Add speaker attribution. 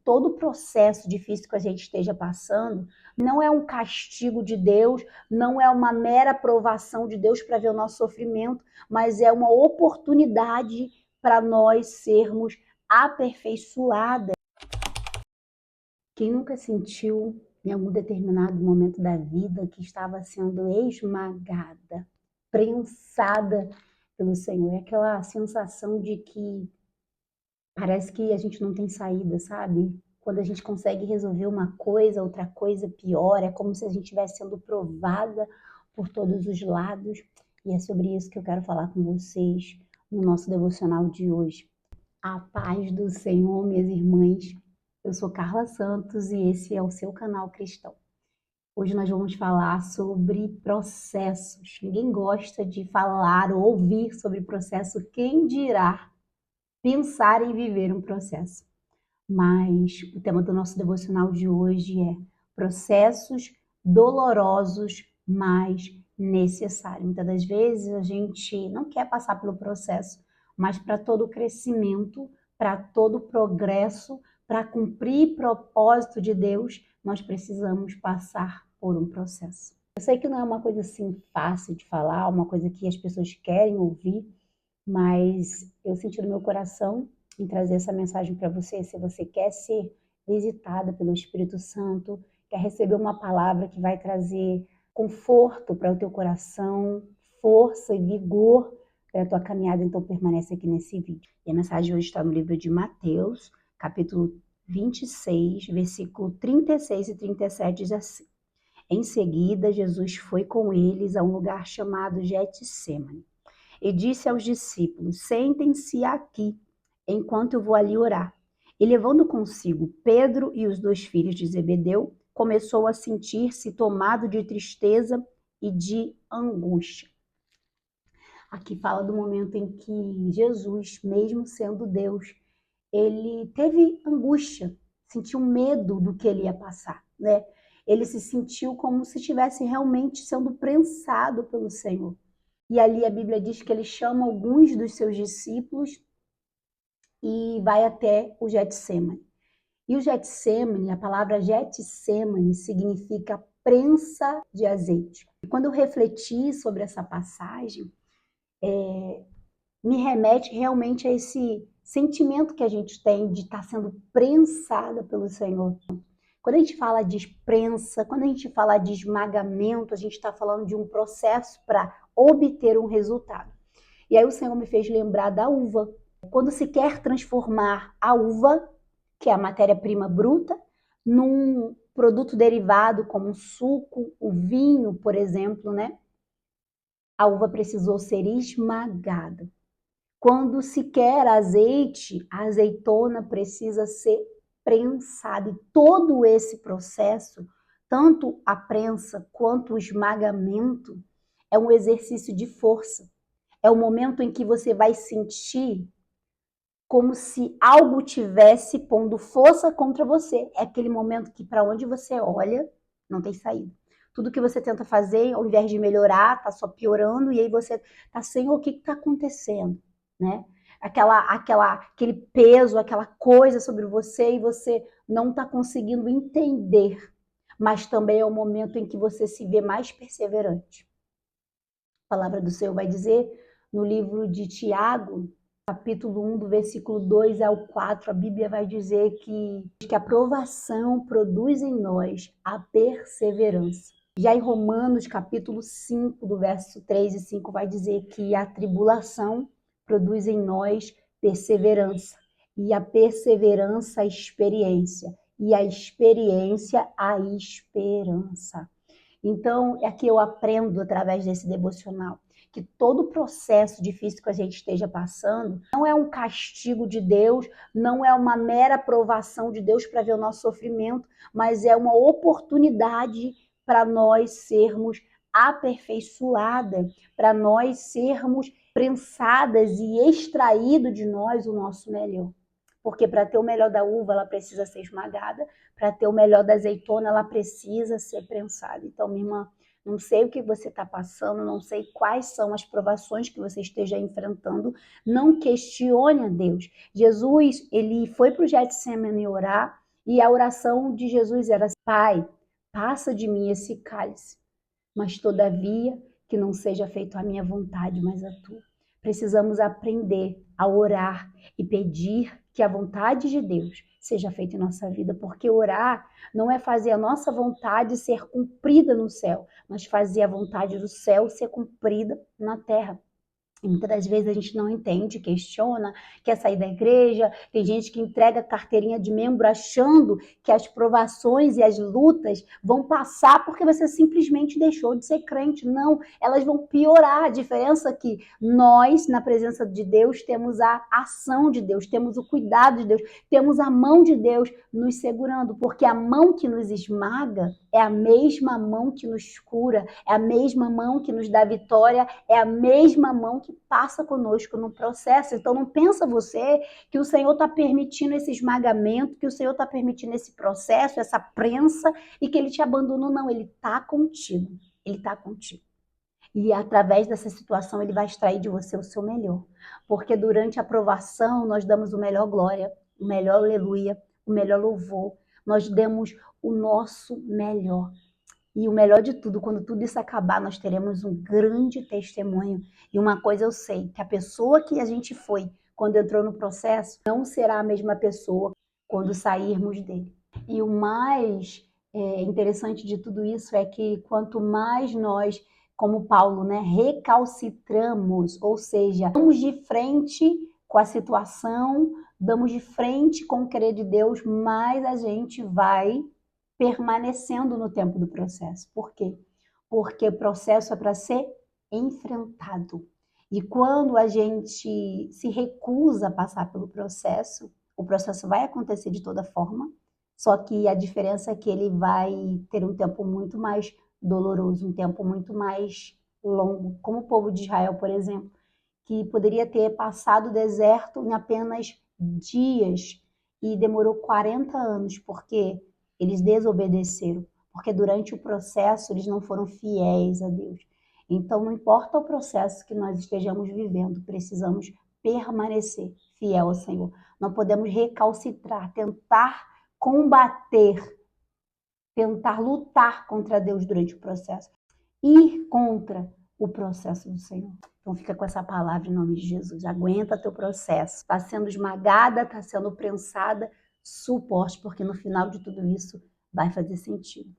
Speaker 1: todo o processo difícil que a gente esteja passando não é um castigo de Deus, não é uma mera aprovação de Deus para ver o nosso sofrimento, mas é uma oportunidade para nós sermos aperfeiçoadas. Quem nunca sentiu em algum determinado momento da vida que estava sendo esmagada, prensada pelo Senhor? É aquela sensação de que parece que a gente não tem saída, sabe? Quando a gente consegue resolver uma coisa, outra coisa pior, é como se a gente estivesse sendo provada por todos os lados. E é sobre isso que eu quero falar com vocês no nosso devocional de hoje. A paz do Senhor, minhas irmãs. Eu sou Carla Santos e esse é o seu canal cristão. Hoje nós vamos falar sobre processos. Ninguém gosta de falar ou ouvir sobre processo, quem dirá pensar em viver um processo. Mas o tema do nosso devocional de hoje é processos dolorosos, mas necessários. Muitas das vezes a gente não quer passar pelo processo, mas para todo o crescimento, para todo o progresso, para cumprir propósito de Deus, nós precisamos passar por um processo. Eu sei que não é uma coisa assim fácil de falar, uma coisa que as pessoas querem ouvir, mas eu senti no meu coração em trazer essa mensagem para você. Se você quer ser visitada pelo Espírito Santo, quer receber uma palavra que vai trazer conforto para o teu coração, força e vigor para a tua caminhada, então permanece aqui nesse vídeo. E a mensagem hoje está no livro de Mateus, capítulo 26, versículo 36 e 37, diz assim: Em seguida, Jesus foi com eles a um lugar chamado Getsêmani e disse aos discípulos: Sentem-se aqui, enquanto eu vou ali orar. E levando consigo Pedro e os 2 filhos de Zebedeu, começou a sentir-se tomado de tristeza e de angústia. Aqui fala do momento em que Jesus, mesmo sendo Deus, ele teve angústia, sentiu medo do que ele ia passar, né? Ele se sentiu como se estivesse realmente sendo prensado pelo Senhor. E ali a Bíblia diz que ele chama alguns dos seus discípulos e vai até o Getsêmani. E o Getsêmani, a palavra Getsêmani significa prensa de azeite. E quando eu refleti sobre essa passagem, me remete realmente a esse sentimento que a gente tem de estar sendo prensada pelo Senhor. Quando a gente fala de prensa, quando a gente fala de esmagamento, a gente está falando de um processo para obter um resultado. E aí o Senhor me fez lembrar da uva. Quando se quer transformar a uva, que é a matéria-prima bruta, num produto derivado como o suco, o vinho, por exemplo, né? A uva precisou ser esmagada. Quando se quer azeite, a azeitona precisa ser prensada. E todo esse processo, tanto a prensa quanto o esmagamento, é um exercício de força. É o momento em que você vai sentir como se algo tivesse pondo força contra você. É aquele momento que para onde você olha, não tem saída. Tudo que você tenta fazer, ao invés de melhorar, tá só piorando, e aí você tá sem o que está acontecendo, né? Aquele peso, aquela coisa sobre você, e você não está conseguindo entender. Mas também é o momento em que você se vê mais perseverante. A palavra do Senhor vai dizer no livro de Tiago, capítulo 1, do versículo 2 ao 4, a Bíblia vai dizer que a provação produz em nós a perseverança. Já em Romanos, capítulo 5, do verso 3 e 5, vai dizer que a tribulação produz em nós perseverança, e a perseverança a experiência, e a experiência a esperança. Então, é que eu aprendo através desse devocional que todo o processo difícil que a gente esteja passando não é um castigo de Deus, não é uma mera aprovação de Deus para ver o nosso sofrimento, mas é uma oportunidade para nós sermos aperfeiçoadas, para nós sermos prensadas e extraído de nós o nosso melhor. Porque para ter o melhor da uva, ela precisa ser esmagada, para ter o melhor da azeitona, ela precisa ser prensada. Então, minha irmã, não sei o que você está passando, não sei quais são as provações que você esteja enfrentando, não questione a Deus. Jesus, ele foi para o Getsêmani orar, E a oração de Jesus era: Pai, passa de mim esse cálice, mas todavia que não seja feito a minha vontade, mas a tua. Precisamos aprender a orar e pedir que a vontade de Deus seja feita em nossa vida, porque orar não é fazer a nossa vontade ser cumprida no céu, mas fazer a vontade do céu ser cumprida na terra. E muitas das vezes a gente não entende, questiona, quer sair da igreja. Tem gente que entrega carteirinha de membro achando que as provações e as lutas vão passar porque você simplesmente deixou de ser crente. Não, elas vão piorar. A diferença é que nós, na presença de Deus, temos a ação de Deus, temos o cuidado de Deus, temos a mão de Deus nos segurando, porque a mão que nos esmaga é a mesma mão que nos cura, é a mesma mão que nos dá vitória, é a mesma mão que passa conosco no processo. Então não pensa você que o Senhor está permitindo esse esmagamento, que o Senhor está permitindo esse processo, essa prensa, e que Ele te abandonou. Não, Ele está contigo. Ele está contigo. E através dessa situação Ele vai extrair de você o seu melhor. Porque durante a provação nós damos o melhor glória, o melhor aleluia, o melhor louvor. Nós demos o nosso melhor. E o melhor de tudo, quando tudo isso acabar, nós teremos um grande testemunho. E uma coisa eu sei, que a pessoa que a gente foi quando entrou no processo não será a mesma pessoa quando sairmos dele. E o mais interessante de tudo isso é que quanto mais nós, como Paulo, né, recalcitramos, ou seja, damos de frente com a situação, damos de frente com o querer de Deus, mais a gente vai permanecendo no tempo do processo. Por quê? Porque o processo é para ser enfrentado. E quando a gente se recusa a passar pelo processo, o processo vai acontecer de toda forma, só que a diferença é que ele vai ter um tempo muito mais doloroso, um tempo muito mais longo, como o povo de Israel, por exemplo, que poderia ter passado o deserto em apenas dias e demorou 40 anos, porque eles desobedeceram, porque durante o processo eles não foram fiéis a Deus. Então, não importa o processo que nós estejamos vivendo, precisamos permanecer fiel ao Senhor. Não podemos recalcitrar, tentar combater, tentar lutar contra Deus durante o processo. Ir contra o processo do Senhor. Então fica com essa palavra em nome de Jesus. Aguenta teu processo. Está sendo esmagada, está sendo prensada, suporte, porque no final de tudo isso vai fazer sentido.